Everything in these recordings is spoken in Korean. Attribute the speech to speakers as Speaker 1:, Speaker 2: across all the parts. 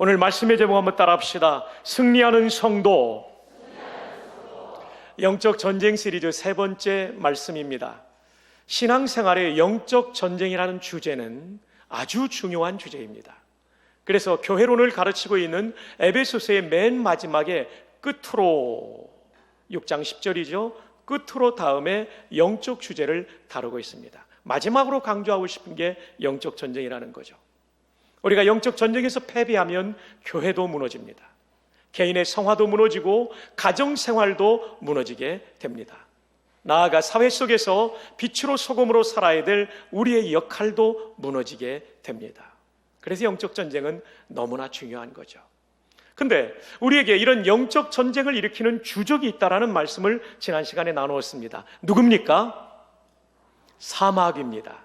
Speaker 1: 오늘 말씀의 제목 한번 따라합시다. 승리하는 성도. 영적 전쟁 시리즈 세 번째 말씀입니다. 신앙생활의 영적 전쟁이라는 주제는 아주 중요한 주제입니다. 그래서 교회론을 가르치고 있는 에베소서의 맨 마지막에 끝으로 6장 10절이죠. 끝으로 다음에 영적 주제를 다루고 있습니다. 마지막으로 강조하고 싶은 게 영적 전쟁이라는 거죠. 우리가 영적 전쟁에서 패배하면 교회도 무너집니다. 개인의 성화도 무너지고 가정생활도 무너지게 됩니다. 나아가 사회 속에서 빛으로 소금으로 살아야 될 우리의 역할도 무너지게 됩니다. 그래서 영적 전쟁은 너무나 중요한 거죠. 근데 우리에게 이런 영적 전쟁을 일으키는 주적이 있다라는 말씀을 지난 시간에 나누었습니다. 누굽니까? 사마귀입니다.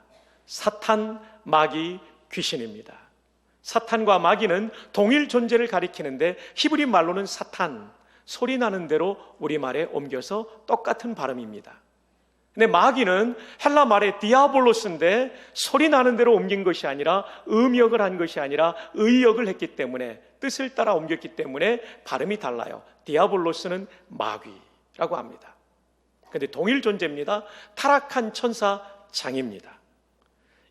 Speaker 1: 사탄, 마귀, 귀신입니다. 사탄과 마귀는 동일 존재를 가리키는데 히브리 말로는 사탄, 소리 나는 대로 우리말에 옮겨서 똑같은 발음입니다. 근데 마귀는 헬라 말의 디아볼로스인데 소리 나는 대로 옮긴 것이 아니라 음역을 한 것이 아니라 의역을 했기 때문에 뜻을 따라 옮겼기 때문에 발음이 달라요. 디아볼로스는 마귀라고 합니다. 근데 동일 존재입니다. 타락한 천사장입니다.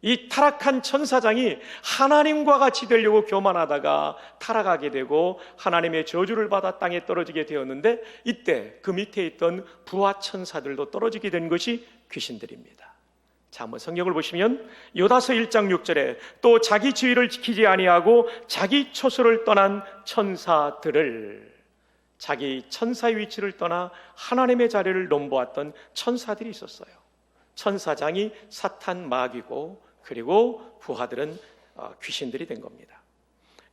Speaker 1: 이 타락한 천사장이 하나님과 같이 되려고 교만하다가 타락하게 되고 하나님의 저주를 받아 땅에 떨어지게 되었는데 이때 그 밑에 있던 부하 천사들도 떨어지게 된 것이 귀신들입니다. 자, 한번 성경을 보시면 요다서 1장 6절에 또 자기 지위를 지키지 아니하고 자기 처소를 떠난 천사들을, 자기 천사의 위치를 떠나 하나님의 자리를 넘보았던 천사들이 있었어요. 천사장이 사탄, 마귀고 그리고 부하들은 귀신들이 된 겁니다.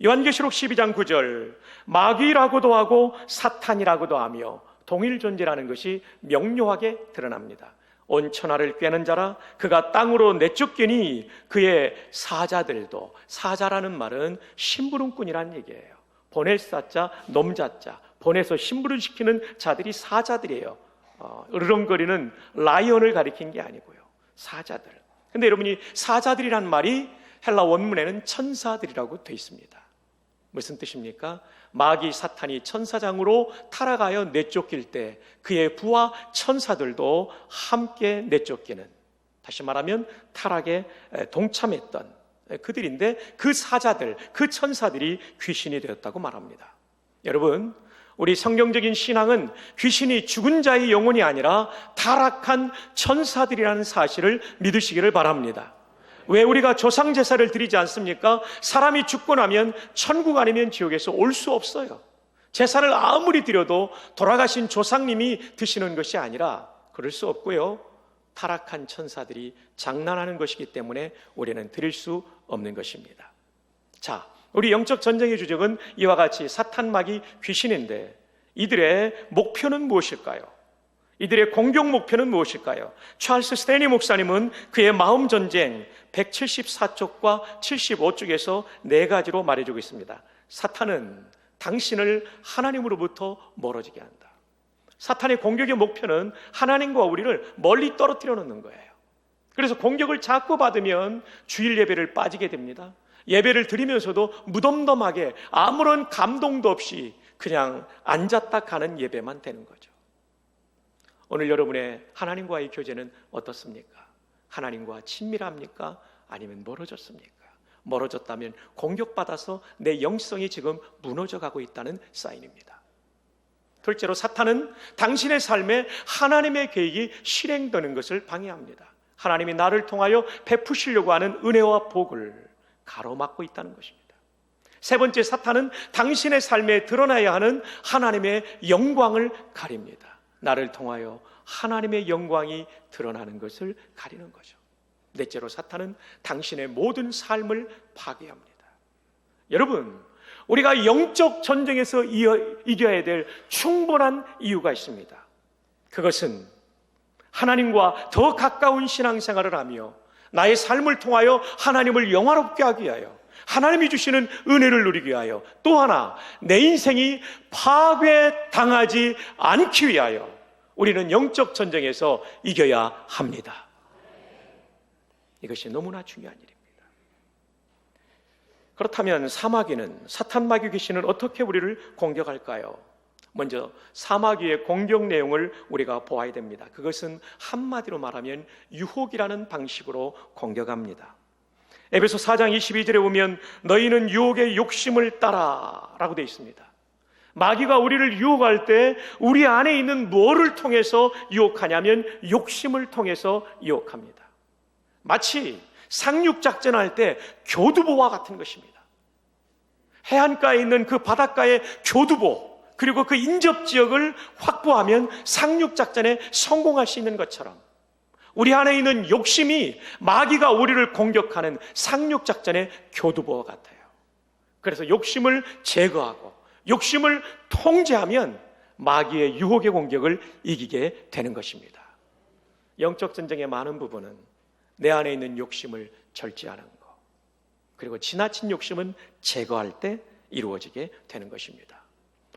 Speaker 1: 요한계시록 12장 9절 마귀라고도 하고 사탄이라고도 하며 동일 존재라는 것이 명료하게 드러납니다. 온 천하를 꿰는 자라 그가 땅으로 내쫓기니 그의 사자들도, 사자라는 말은 심부름꾼이라는 얘기예요. 보낼 사자, nom자자, 보내서 심부름시키는 자들이 사자들이에요. 으르렁거리는 라이언을 가리킨 게 아니고요. 사자들. 근데 여러분이 사자들이란 말이 헬라 원문에는 천사들이라고 되어 있습니다. 무슨 뜻입니까? 마귀 사탄이 천사장으로 타락하여 내쫓길 때 그의 부하 천사들도 함께 내쫓기는, 다시 말하면 타락에 동참했던 그들인데 그 사자들, 그 천사들이 귀신이 되었다고 말합니다. 여러분, 우리 성경적인 신앙은 귀신이 죽은 자의 영혼이 아니라 타락한 천사들이라는 사실을 믿으시기를 바랍니다. 왜 우리가 조상 제사를 드리지 않습니까? 사람이 죽고 나면 천국 아니면 지옥에서 올 수 없어요. 제사를 아무리 드려도 돌아가신 조상님이 드시는 것이 아니라 그럴 수 없고요. 타락한 천사들이 장난하는 것이기 때문에 우리는 드릴 수 없는 것입니다. 자, 우리 영적 전쟁의 주적은 이와 같이 사탄, 마귀, 귀신인데 이들의 목표는 무엇일까요? 이들의 공격 목표는 무엇일까요? 찰스 스테니 목사님은 그의 마음 전쟁 174쪽과 75쪽에서 네 가지로 말해주고 있습니다. 사탄은 당신을 하나님으로부터 멀어지게 한다. 사탄의 공격의 목표는 하나님과 우리를 멀리 떨어뜨려 놓는 거예요. 그래서 공격을 자꾸 받으면 주일 예배를 빠지게 됩니다. 예배를 드리면서도 무덤덤하게 아무런 감동도 없이 그냥 앉았다 가는 예배만 되는 거죠. 오늘 여러분의 하나님과의 교제는 어떻습니까? 하나님과 친밀합니까? 아니면 멀어졌습니까? 멀어졌다면 공격받아서 내 영성이 지금 무너져가고 있다는 사인입니다. 둘째로 사탄은 당신의 삶에 하나님의 계획이 실행되는 것을 방해합니다. 하나님이 나를 통하여 베푸시려고 하는 은혜와 복을 가로막고 있다는 것입니다. 세 번째, 사탄은 당신의 삶에 드러나야 하는 하나님의 영광을 가립니다. 나를 통하여 하나님의 영광이 드러나는 것을 가리는 거죠. 넷째로, 사탄은 당신의 모든 삶을 파괴합니다. 여러분, 우리가 영적 전쟁에서 이겨야 될 충분한 이유가 있습니다. 그것은 하나님과 더 가까운 신앙생활을 하며 나의 삶을 통하여 하나님을 영화롭게 하기 위하여, 하나님이 주시는 은혜를 누리기 위하여, 또 하나 내 인생이 파괴당하지 않기 위하여 우리는 영적 전쟁에서 이겨야 합니다. 이것이 너무나 중요한 일입니다. 그렇다면 사마귀는, 사탄 마귀 귀신은 어떻게 우리를 공격할까요? 먼저 사마귀의 공격 내용을 우리가 보아야 됩니다. 그것은 한마디로 말하면 유혹이라는 방식으로 공격합니다. 에베소 4장 22절에 보면 너희는 유혹의 욕심을 따라 라고 되어 있습니다. 마귀가 우리를 유혹할 때 우리 안에 있는 뭐를 통해서 유혹하냐면 욕심을 통해서 유혹합니다. 마치 상륙작전할 때 교두보와 같은 것입니다. 해안가에 있는 그 바닷가의 교두보, 그리고 그 인접지역을 확보하면 상륙작전에 성공할 수 있는 것처럼 우리 안에 있는 욕심이 마귀가 우리를 공격하는 상륙작전의 교두보와 같아요. 그래서 욕심을 제거하고 욕심을 통제하면 마귀의 유혹의 공격을 이기게 되는 것입니다. 영적 전쟁의 많은 부분은 내 안에 있는 욕심을 절제하는 것, 그리고 지나친 욕심은 제거할 때 이루어지게 되는 것입니다.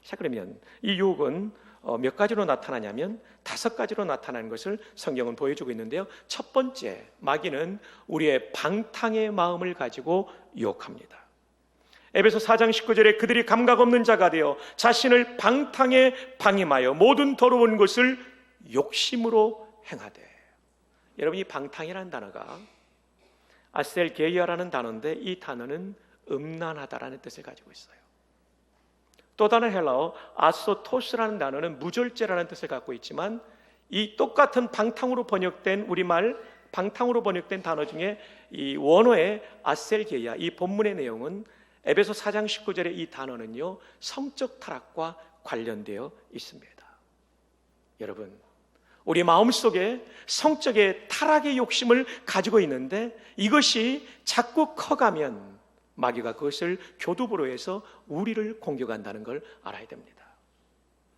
Speaker 1: 자, 그러면 이 유혹은 몇 가지로 나타나냐면 5가지로 나타나는 것을 성경은 보여주고 있는데요. 첫 번째, 마귀는 우리의 방탕의 마음을 가지고 유혹합니다. 에베소 4장 19절에 그들이 감각 없는 자가 되어 자신을 방탕에 방임하여 모든 더러운 것을 욕심으로 행하되. 여러분, 이 방탕이라는 단어가 아셀게이아라는 단어인데 이 단어는 음란하다라는 뜻을 가지고 있어요. 또 다른 헬라어 아소토스라는 단어는 무절제라는 뜻을 갖고 있지만 이 똑같은 방탕으로 번역된 우리말 방탕으로 번역된 단어 중에 이 원어의 아셀게이아, 이 본문의 내용은 에베소 4장 19절의 이 단어는요, 성적 타락과 관련되어 있습니다. 여러분, 우리 마음속에 성적의 타락의 욕심을 가지고 있는데 이것이 자꾸 커가면 마귀가 그것을 교두보로 해서 우리를 공격한다는 걸 알아야 됩니다.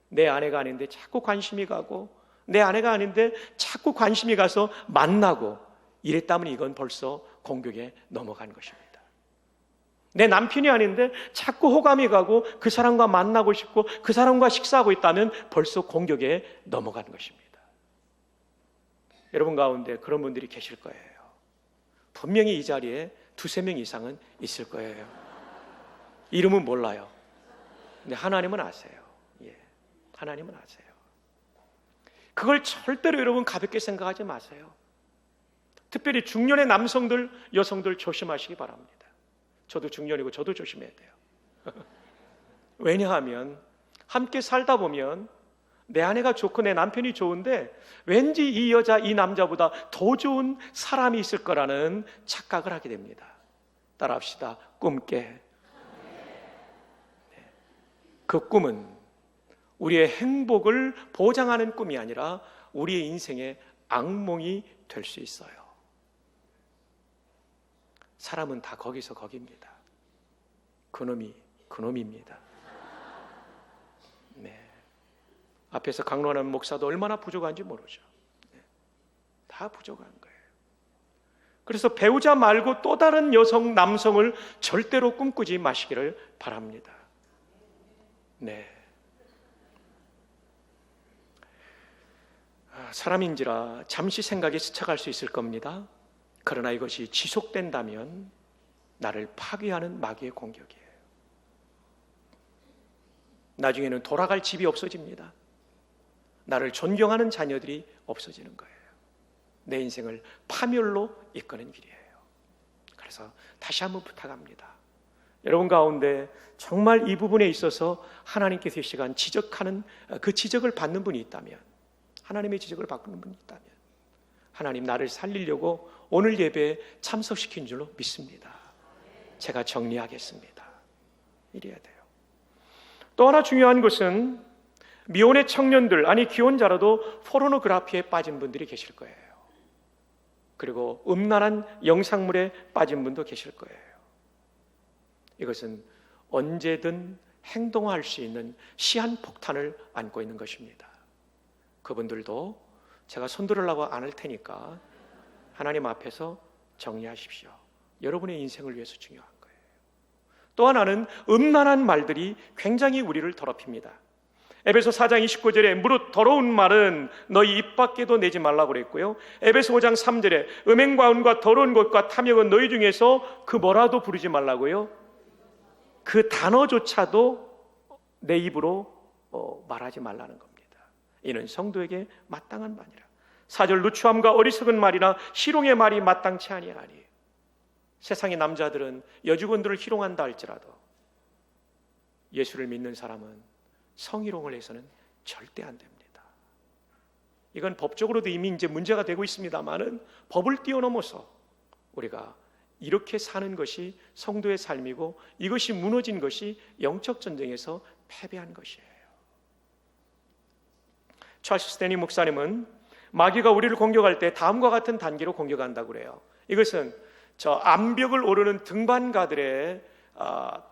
Speaker 1: 내 아내가 아닌데 자꾸 관심이 가고, 내 아내가 아닌데 자꾸 관심이 가서 만나고 이랬다면 이건 벌써 공격에 넘어간 것입니다. 내 남편이 아닌데 자꾸 호감이 가고 그 사람과 만나고 싶고 그 사람과 식사하고 있다면 벌써 공격에 넘어간 것입니다. 여러분 가운데 그런 분들이 계실 거예요. 분명히 이 자리에 2-3명 이상은 있을 거예요. 이름은 몰라요. 근데 하나님은 아세요. 예, 하나님은 아세요. 그걸 절대로 여러분 가볍게 생각하지 마세요. 특별히 중년의 남성들, 여성들 조심하시기 바랍니다. 저도 중년이고 저도 조심해야 돼요. 왜냐하면 함께 살다 보면 내 아내가 좋고 내 남편이 좋은데 왠지 이 여자, 이 남자보다 더 좋은 사람이 있을 거라는 착각을 하게 됩니다. 따라합시다. 꿈깨. 그 꿈은 우리의 행복을 보장하는 꿈이 아니라 우리의 인생의 악몽이 될 수 있어요. 사람은 다 거기서 거기입니다. 그놈이 그놈입니다. 네. 앞에서 강론하는 목사도 얼마나 부족한지 모르죠. 네. 다 부족한 거예요. 그래서 배우자 말고 또 다른 여성, 남성을 절대로 꿈꾸지 마시기를 바랍니다. 네. 사람인지라 잠시 생각이 스쳐갈 수 있을 겁니다. 그러나 이것이 지속된다면 나를 파괴하는 마귀의 공격이에요. 나중에는 돌아갈 집이 없어집니다. 나를 존경하는 자녀들이 없어지는 거예요. 내 인생을 파멸로 이끄는 길이에요. 그래서 다시 한번 부탁합니다. 여러분 가운데 정말 이 부분에 있어서 하나님께서 이 시간 지적하는 그 지적을 받는 분이 있다면, 하나님의 지적을 받는 분이 있다면 하나님 나를 살리려고 오늘 예배에 참석시킨 줄로 믿습니다. 제가 정리하겠습니다. 이래야 돼요. 또 하나 중요한 것은 미혼의 청년들, 아니 기혼자라도 포르노그래피에 빠진 분들이 계실 거예요. 그리고 음란한 영상물에 빠진 분도 계실 거예요. 이것은 언제든 행동할 수 있는 시한폭탄을 안고 있는 것입니다. 그분들도 제가 손들으려고 안 할 테니까 하나님 앞에서 정리하십시오. 여러분의 인생을 위해서 중요한 거예요. 또 하나는 음란한 말들이 굉장히 우리를 더럽힙니다. 에베소 4장 29절에 무릇 더러운 말은 너희 입 밖에도 내지 말라고 그랬고요. 에베소 5장 3절에 음행과 은과 더러운 것과 탐욕은 너희 중에서 그 뭐라도 부르지 말라고요. 그 단어조차도 내 입으로 말하지 말라는 겁니다. 이는 성도에게 마땅한 바니라. 4절 누추함과 어리석은 말이나 희롱의 말이 마땅치 아니하니. 세상의 남자들은 여직원들을 희롱한다 할지라도 예수를 믿는 사람은 성희롱을 해서는 절대 안 됩니다. 이건 법적으로도 이미 이제 문제가 되고 있습니다만은 법을 뛰어넘어서 우리가 이렇게 사는 것이 성도의 삶이고 이것이 무너진 것이 영적 전쟁에서 패배한 것이에요. 찰스 스탠리 목사님은 마귀가 우리를 공격할 때 다음과 같은 단계로 공격한다고 그래요. 이것은 저 암벽을 오르는 등반가들의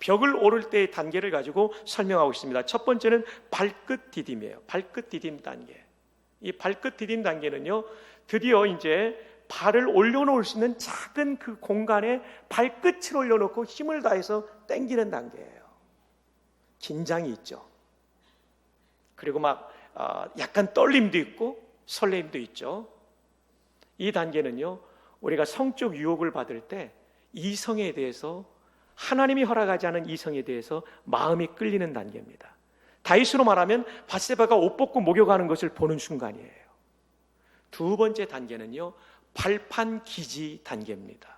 Speaker 1: 벽을 오를 때의 단계를 가지고 설명하고 있습니다. 첫 번째는 발끝 디딤이에요. 발끝 디딤 단계. 이 발끝 디딤 단계는요, 드디어 이제 발을 올려놓을 수 있는 작은 그 공간에 발끝을 올려놓고 힘을 다해서 당기는 단계예요. 긴장이 있죠. 그리고 막 약간 떨림도 있고 설렘도 있죠. 이 단계는요, 우리가 성적 유혹을 받을 때 이성에 대해서, 하나님이 허락하지 않은 이성에 대해서 마음이 끌리는 단계입니다. 다윗으로 말하면 밧세바가 옷 벗고 목욕하는 것을 보는 순간이에요. 두 번째 단계는요, 발판 기지 단계입니다.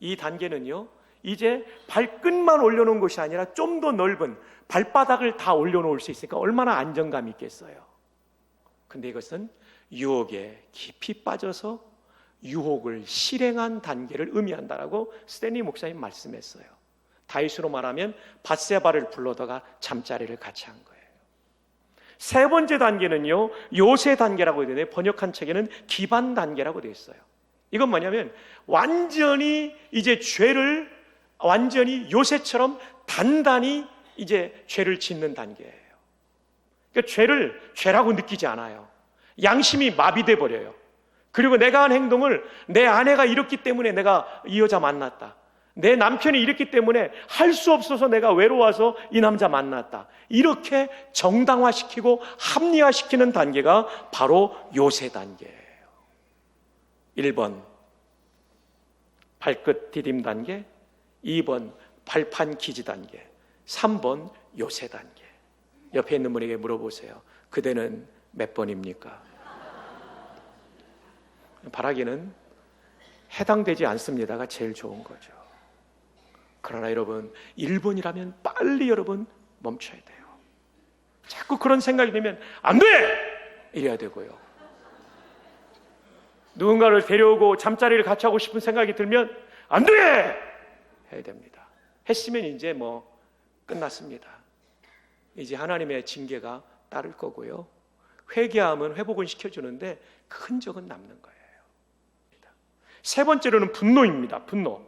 Speaker 1: 이 단계는요, 이제 발끝만 올려놓은 것이 아니라 좀 더 넓은 발바닥을 다 올려놓을 수 있으니까 얼마나 안정감이 있겠어요. 근데 이것은 유혹에 깊이 빠져서 유혹을 실행한 단계를 의미한다라고 스탠리 목사님 말씀했어요. 다윗으로 말하면 밧세바를 불러다가 잠자리를 같이 한 거예요. 세 번째 단계는요, 요새 단계라고 되어 있는데 번역한 책에는 기반 단계라고 되어 있어요. 이건 뭐냐면 완전히 이제 죄를 완전히 요새처럼 단단히 이제 죄를 짓는 단계예요. 그러니까 죄를 죄라고 느끼지 않아요. 양심이 마비돼 버려요. 그리고 내가 한 행동을 내 아내가 이렇기 때문에 내가 이 여자 만났다. 내 남편이 이랬기 때문에 할 수 없어서 내가 외로워서 이 남자 만났다. 이렇게 정당화시키고 합리화시키는 단계가 바로 요새 단계예요. 1번 발끝 디딤 단계, 2번 발판 기지 단계, 3번 요새 단계. 옆에 있는 분에게 물어보세요. 그대는 몇 번입니까? 바라기는 해당되지 않습니다가 제일 좋은 거죠. 그러나 여러분, 1번이라면 빨리 여러분 멈춰야 돼요. 자꾸 그런 생각이 들면 안 돼! 이래야 되고요. 누군가를 데려오고 잠자리를 같이 하고 싶은 생각이 들면 안 돼! 해야 됩니다. 했으면 이제 뭐 끝났습니다. 이제 하나님의 징계가 따를 거고요. 회개하면 회복은 시켜주는데 그 흔적은 남는 거예요. 세 번째로는 분노입니다. 분노.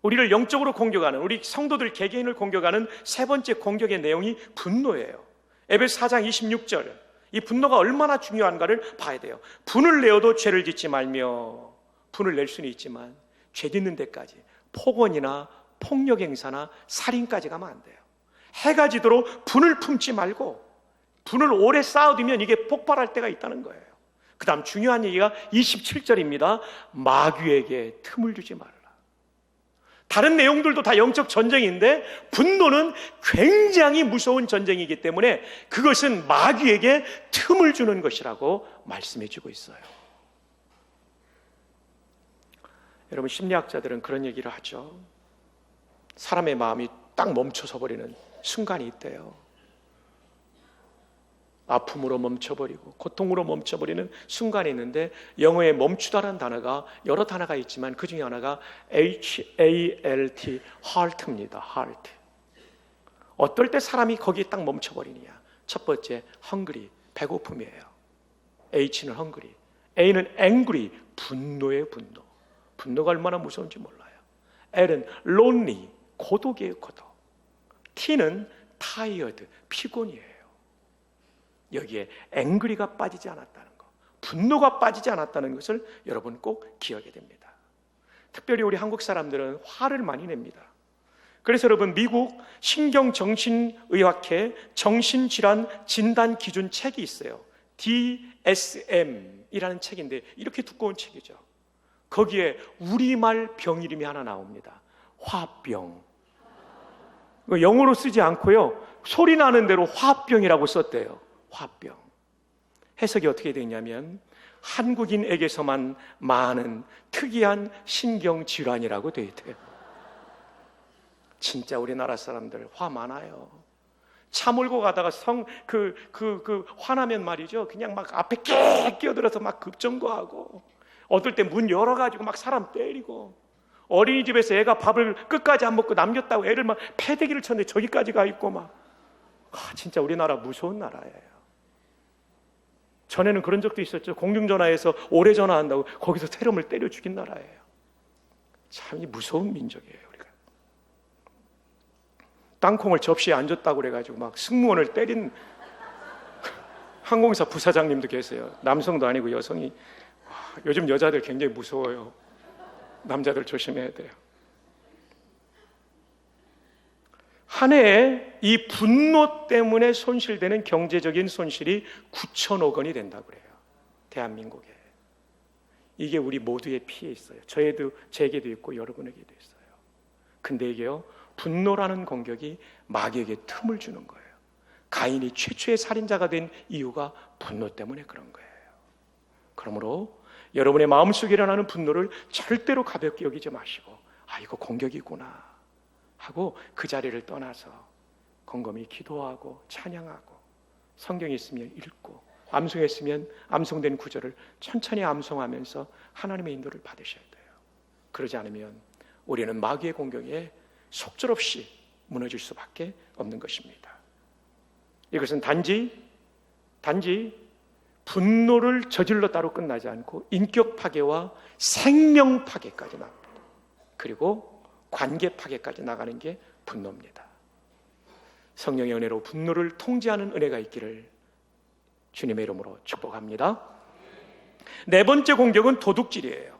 Speaker 1: 우리를 영적으로 공격하는, 우리 성도들 개개인을 공격하는 세 번째 공격의 내용이 분노예요. 에베소 4장 26절. 이 분노가 얼마나 중요한가를 봐야 돼요. 분을 내어도 죄를 짓지 말며. 분을 낼 수는 있지만 죄 짓는 데까지 폭언이나 폭력 행사나 살인까지 가면 안 돼요. 해가 지도록 분을 품지 말고 분을 오래 쌓아두면 이게 폭발할 때가 있다는 거예요. 그 다음 중요한 얘기가 27절입니다. 마귀에게 틈을 주지 말라. 다른 내용들도 다 영적 전쟁인데 분노는 굉장히 무서운 전쟁이기 때문에 그것은 마귀에게 틈을 주는 것이라고 말씀해 주고 있어요. 여러분, 심리학자들은 그런 얘기를 하죠. 사람의 마음이 딱 멈춰서 버리는 순간이 있대요. 아픔으로 멈춰버리고 고통으로 멈춰버리는 순간이 있는데 영어에 멈추다라는 단어가 여러 단어가 있지만 그 중에 하나가 HALT, heart입니다. heart. 어떨 때 사람이 거기에 딱 멈춰버리느냐. 첫 번째, hungry, 배고픔이에요. H는 hungry, A는 angry, 분노의 분노. 분노가 얼마나 무서운지 몰라요. L은 lonely, 고독이에요. 고독. T는 tired, 피곤이에요. 여기에 앵그리가 빠지지 않았다는 것, 분노가 빠지지 않았다는 것을 여러분 꼭 기억해야 됩니다. 특별히 우리 한국 사람들은 화를 많이 냅니다. 그래서 여러분, 미국 신경정신의학회 정신질환 진단 기준 책이 있어요. DSM이라는 책인데 이렇게 두꺼운 책이죠. 거기에 우리말 병 이름이 하나 나옵니다. 화병, 영어로 쓰지 않고요, 소리 나는 대로 화병이라고 썼대요. 화병. 해석이 어떻게 되냐면 한국인에게서만 많은 특이한 신경질환이라고 되어 있대요. 진짜 우리나라 사람들 화 많아요. 차 몰고 가다가 화나면 말이죠, 그냥 막 앞에 깨 끼어들어서 막 급정거하고, 어떨 때 문 열어가지고 막 사람 때리고, 어린이집에서 애가 밥을 끝까지 안 먹고 남겼다고 애를 막 패대기를 쳤는데 저기까지 가 있고 막. 진짜 우리나라 무서운 나라예요. 전에는 그런 적도 있었죠. 공중전화에서 오래 전화한다고 거기서 세럼을 때려 죽인 나라예요. 참 무서운 민족이에요, 우리가. 땅콩을 접시에 안 줬다고 그래가지고 막 승무원을 때린 항공사 부사장님도 계세요. 남성도 아니고 여성이. 요즘 여자들 굉장히 무서워요. 남자들 조심해야 돼요. 한 해에 이 분노 때문에 손실되는 경제적인 손실이 9천억 원이 된다고 그래요. 대한민국에. 이게 우리 모두의 피해 있어요. 제게도 있고 여러분에게도 있어요. 근데 이게요, 분노라는 공격이 마귀에게 틈을 주는 거예요. 가인이 최초의 살인자가 된 이유가 분노 때문에 그런 거예요. 그러므로 여러분의 마음속에 일어나는 분노를 절대로 가볍게 여기지 마시고, 이거 공격이구나 하고 그 자리를 떠나서 곰곰이 기도하고 찬양하고, 성경이 있으면 읽고, 암송했으면 암송된 구절을 천천히 암송하면서 하나님의 인도를 받으셔야 돼요. 그러지 않으면 우리는 마귀의 공격에 속절없이 무너질 수밖에 없는 것입니다. 이것은 단지 분노를 저질렀다로 끝나지 않고 인격 파괴와 생명 파괴까지 나갑니다. 그리고 관계 파괴까지 나가는 게 분노입니다. 성령의 은혜로 분노를 통제하는 은혜가 있기를 주님의 이름으로 축복합니다. 네 번째 공격은 도둑질이에요.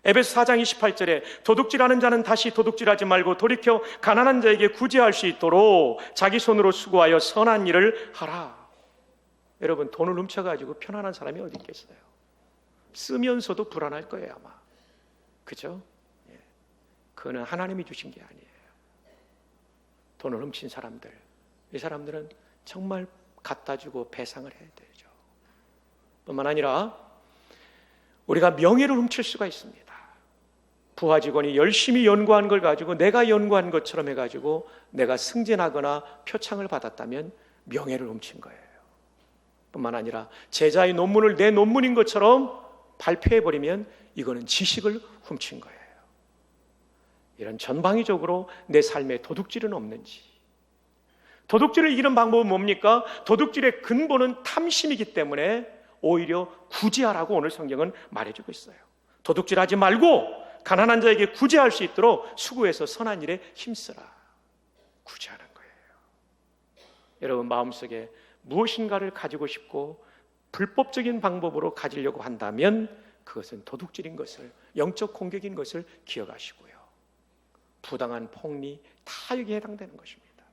Speaker 1: 에베소 4장 28절에 도둑질하는 자는 다시 도둑질하지 말고 돌이켜 가난한 자에게 구제할 수 있도록 자기 손으로 수고하여 선한 일을 하라. 여러분, 돈을 훔쳐가지고 편안한 사람이 어디 있겠어요? 쓰면서도 불안할 거예요, 아마. 그죠? 그거는 하나님이 주신 게 아니에요. 돈을 훔친 사람들, 이 사람들은 정말 갖다 주고 배상을 해야 되죠. 뿐만 아니라 우리가 명예를 훔칠 수가 있습니다. 부하 직원이 열심히 연구한 걸 가지고 내가 연구한 것처럼 해가지고 내가 승진하거나 표창을 받았다면 명예를 훔친 거예요. 뿐만 아니라 제자의 논문을 내 논문인 것처럼 발표해버리면 이거는 지식을 훔친 거예요. 이런 전방위적으로 내 삶에 도둑질은 없는지. 도둑질을 이기는 방법은 뭡니까? 도둑질의 근본은 탐심이기 때문에 오히려 구제하라고 오늘 성경은 말해주고 있어요. 도둑질하지 말고 가난한 자에게 구제할 수 있도록 수고해서 선한 일에 힘쓰라. 구제하는 거예요. 여러분 마음속에 무엇인가를 가지고 싶고 불법적인 방법으로 가지려고 한다면 그것은 도둑질인 것을, 영적 공격인 것을 기억하시고요. 부당한 폭리 다 여기에 해당되는 것입니다.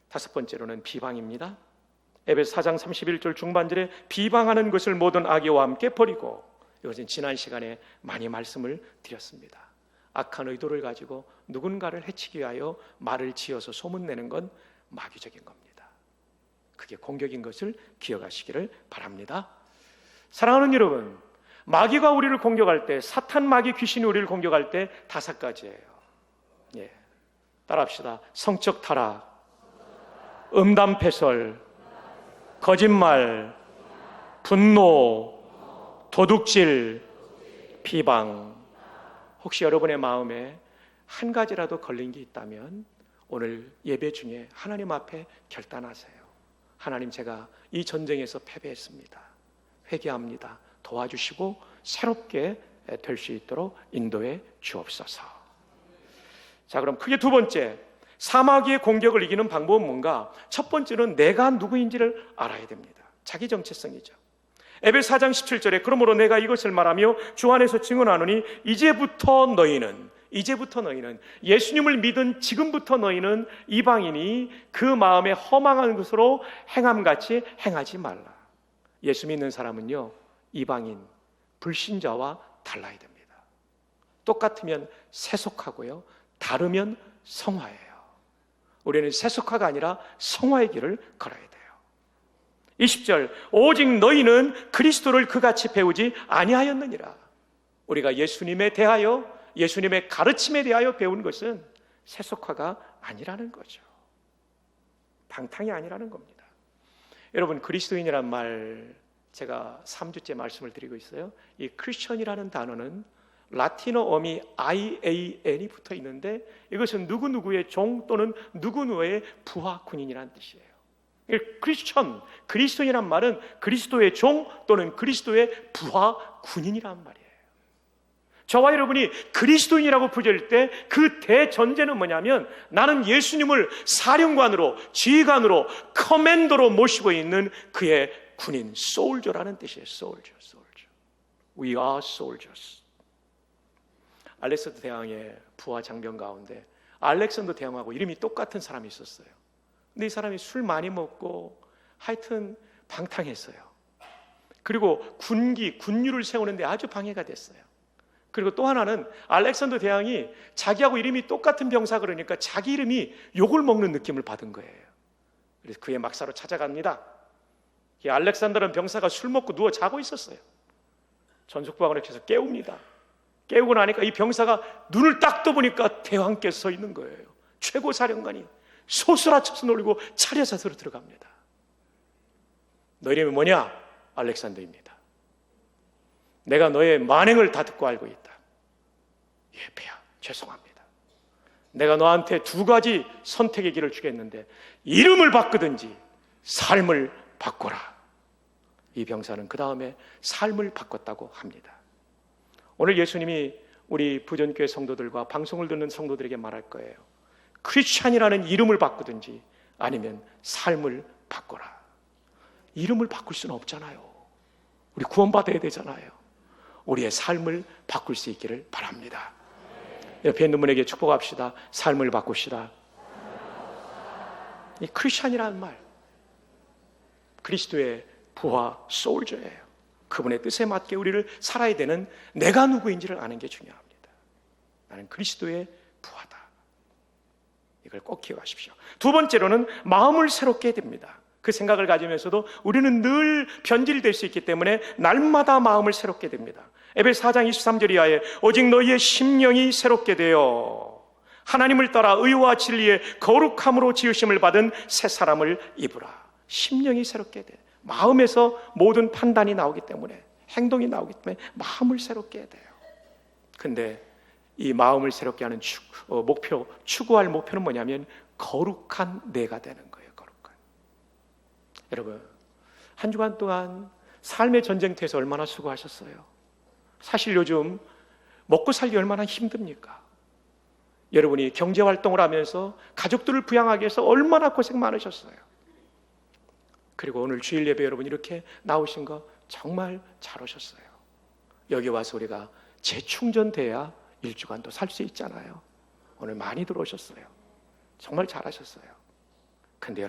Speaker 1: 다섯 번째로는 비방입니다. 에베소 4장 31절 중반절에 비방하는 것을 모든 악의와 함께 버리고, 이것은 지난 시간에 많이 말씀을 드렸습니다. 악한 의도를 가지고 누군가를 해치기 위하여 말을 지어서 소문내는 건 마귀적인 겁니다. 그게 공격인 것을 기억하시기를 바랍니다. 사랑하는 여러분, 마귀가 우리를 공격할 때, 사탄 마귀 귀신이 우리를 공격할 때 5가지예요. 따라합시다. 성적 타락, 음담패설, 거짓말, 분노, 도둑질, 비방. 혹시 여러분의 마음에 한 가지라도 걸린 게 있다면 오늘 예배 중에 하나님 앞에 결단하세요. 하나님, 제가 이 전쟁에서 패배했습니다. 회개합니다. 도와주시고 새롭게 될 수 있도록 인도해 주옵소서. 자, 그럼 크게 두 번째, 사마귀의 공격을 이기는 방법은 뭔가? 첫 번째는 내가 누구인지를 알아야 됩니다. 자기 정체성이죠. 에베소 4장 17절에 그러므로 내가 이것을 말하며 주 안에서 증언하노니 이제부터 너희는 예수님을 믿은 지금부터 너희는 이방인이 그 마음에 허망한 것으로 행함같이 행하지 말라. 예수 믿는 사람은요, 이방인, 불신자와 달라야 됩니다. 똑같으면 세속하고요, 다르면 성화예요. 우리는 세속화가 아니라 성화의 길을 걸어야 돼요. 20절, 오직 너희는 그리스도를 그같이 배우지 아니하였느니라. 우리가 예수님에 대하여, 예수님의 가르침에 대하여 배운 것은 세속화가 아니라는 거죠. 방탕이 아니라는 겁니다. 여러분, 그리스도인이란 말 제가 3주째 말씀을 드리고 있어요. 이 크리스천이라는 단어는 라틴어 어미 IAN이 붙어 있는데 이것은 누구누구의 종 또는 누구누구의 부하 군인이라는 뜻이에요. 크리스천, 그리스도인이란 말은 그리스도의 종 또는 그리스도의 부하 군인이란 말이에요. 저와 여러분이 그리스도인이라고 부를 때 그 대전제는 뭐냐면 나는 예수님을 사령관으로, 지휘관으로, 커맨더로 모시고 있는 그의 군인, 소울저라는 뜻이에요. 소울저. We are soldiers. 알렉산더 대왕의 부하 장병 가운데 알렉산더 대왕하고 이름이 똑같은 사람이 있었어요. 근데 이 사람이 술 많이 먹고 하여튼 방탕했어요. 그리고 군유를 세우는데 아주 방해가 됐어요. 그리고 또 하나는 알렉산더 대왕이 자기하고 이름이 똑같은 병사 그러니까 자기 이름이 욕을 먹는 느낌을 받은 거예요. 그래서 그의 막사로 찾아갑니다. 이 알렉산더라는 병사가 술 먹고 누워 자고 있었어요. 전속박원을 켜서 깨웁니다. 깨우고 나니까 이 병사가 눈을 딱 떠보니까 대왕께서 서 있는 거예요. 최고 사령관이 소스라쳐서 놀리고 차려사서로 들어갑니다. 너 이름이 뭐냐? 알렉산더입니다. 내가 너의 만행을 다 듣고 알고 있다. 예, 폐하, 죄송합니다. 내가 너한테 두 가지 선택의 길을 주겠는데 이름을 바꾸든지 삶을 바꿔라. 이 병사는 그 다음에 삶을 바꿨다고 합니다. 오늘 예수님이 우리 부전교회 성도들과 방송을 듣는 성도들에게 말할 거예요. 크리스찬이라는 이름을 바꾸든지 아니면 삶을 바꿔라. 이름을 바꿀 수는 없잖아요. 우리 구원받아야 되잖아요. 우리의 삶을 바꿀 수 있기를 바랍니다. 옆에 있는 분에게 축복합시다. 삶을 바꿉시다. 이 크리스찬이라는 말, 그리스도의 부하 소울저예요. 그분의 뜻에 맞게 우리를 살아야 되는 내가 누구인지를 아는 게 중요합니다. 나는 그리스도의 부하다. 이걸 꼭 기억하십시오. 두 번째로는 마음을 새롭게 해야 됩니다. 그 생각을 가지면서도 우리는 늘 변질될 수 있기 때문에 날마다 마음을 새롭게 됩니다. 에베소 4장 23절 이하에 오직 너희의 심령이 새롭게 되어 하나님을 따라 의와 진리의 거룩함으로 지으심을 받은 새 사람을 입으라. 심령이 새롭게 돼. 마음에서 모든 판단이 나오기 때문에, 행동이 나오기 때문에 마음을 새롭게 해야 돼요. 근데 이 마음을 새롭게 하는 추구할 목표는 뭐냐면 거룩한 내가 되는 거예요. 거룩한. 여러분, 한 주간 동안 삶의 전쟁터에서 얼마나 수고하셨어요? 사실 요즘 먹고 살기 얼마나 힘듭니까? 여러분이 경제활동을 하면서 가족들을 부양하기 위해서 얼마나 고생 많으셨어요? 그리고 오늘 주일 예배 여러분 이렇게 나오신 거 정말 잘 오셨어요. 여기 와서 우리가 재충전돼야 일주간도 살 수 있잖아요. 오늘 많이 들어오셨어요. 정말 잘하셨어요. 근데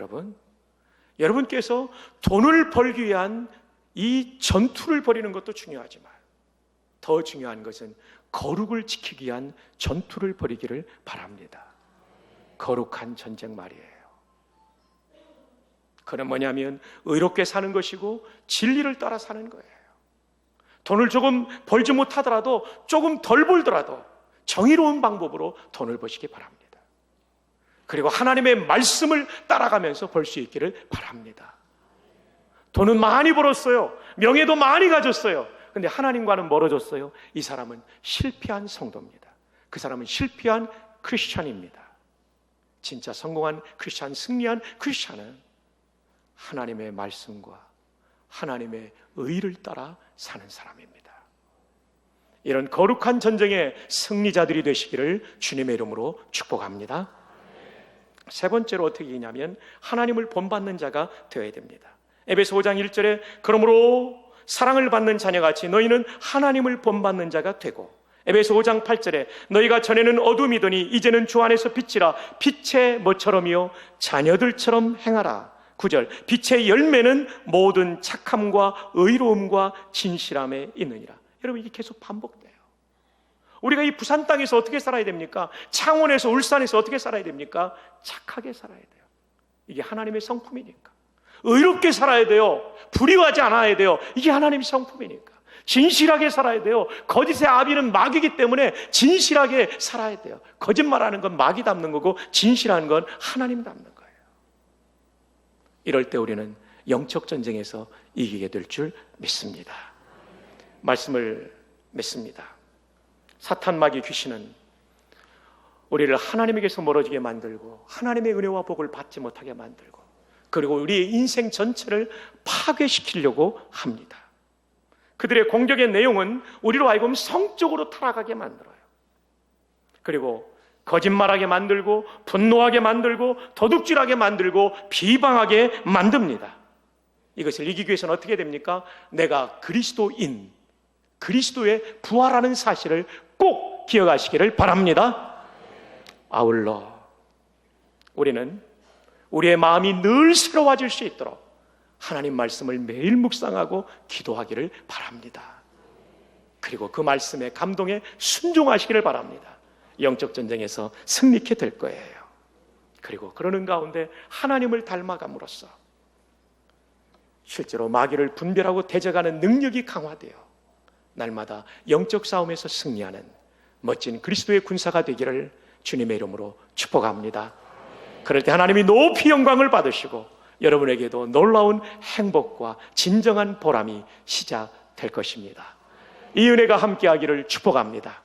Speaker 1: 여러분께서 돈을 벌기 위한 이 전투를 벌이는 것도 중요하지만 더 중요한 것은 거룩을 지키기 위한 전투를 벌이기를 바랍니다. 거룩한 전쟁 말이에요. 그건 뭐냐면 의롭게 사는 것이고 진리를 따라 사는 거예요. 돈을 조금 벌지 못하더라도 조금 덜 벌더라도 정의로운 방법으로 돈을 버시기 바랍니다. 그리고 하나님의 말씀을 따라가면서 벌 수 있기를 바랍니다. 돈은 많이 벌었어요. 명예도 많이 가졌어요. 근데 하나님과는 멀어졌어요. 이 사람은 실패한 성도입니다. 그 사람은 실패한 크리스찬입니다. 진짜 성공한 크리스찬, 승리한 크리스찬은 하나님의 말씀과 하나님의 의를 따라 사는 사람입니다. 이런 거룩한 전쟁의 승리자들이 되시기를 주님의 이름으로 축복합니다. 세 번째로 어떻게 되냐면 하나님을 본받는 자가 되어야 됩니다. 에베소 5장 1절에 그러므로 사랑을 받는 자녀같이 너희는 하나님을 본받는 자가 되고, 에베소 5장 8절에 너희가 전에는 어둠이더니 이제는 주 안에서 빛이라 빛의 뭐처럼이요 자녀들처럼 행하라. 9절 빛의 열매는 모든 착함과 의로움과 진실함에 있느니라. 여러분 이게 계속 반복돼요. 우리가 이 부산 땅에서 어떻게 살아야 됩니까? 창원에서 울산에서 어떻게 살아야 됩니까? 착하게 살아야 돼요. 이게 하나님의 성품이니까. 의롭게 살아야 돼요. 불의하지 않아야 돼요. 이게 하나님의 성품이니까. 진실하게 살아야 돼요. 거짓의 아비는 마귀이기 때문에 진실하게 살아야 돼요. 거짓말하는 건 마귀 닮는 거고 진실하는 건 하나님 닮는 거예요. 이럴 때 우리는 영적 전쟁에서 이기게 될 줄 믿습니다. 말씀을 맺습니다. 사탄 마귀 귀신은 우리를 하나님에게서 멀어지게 만들고 하나님의 은혜와 복을 받지 못하게 만들고 그리고 우리의 인생 전체를 파괴시키려고 합니다. 그들의 공격의 내용은 우리로 하여금 성적으로 타락하게 만들어요. 그리고 거짓말하게 만들고 분노하게 만들고 도둑질하게 만들고 비방하게 만듭니다. 이것을 이기기 위해서는 어떻게 됩니까? 내가 그리스도인, 그리스도의 부활하는 사실을 꼭 기억하시기를 바랍니다. 아울러 우리는 우리의 마음이 늘 새로워질 수 있도록 하나님 말씀을 매일 묵상하고 기도하기를 바랍니다. 그리고 그 말씀에 감동에 순종하시기를 바랍니다. 영적 전쟁에서 승리케 될 거예요. 그리고 그러는 가운데 하나님을 닮아감으로써 실제로 마귀를 분별하고 대적하는 능력이 강화되어 날마다 영적 싸움에서 승리하는 멋진 그리스도의 군사가 되기를 주님의 이름으로 축복합니다. 그럴 때 하나님이 높이 영광을 받으시고 여러분에게도 놀라운 행복과 진정한 보람이 시작될 것입니다. 이 은혜가 함께하기를 축복합니다.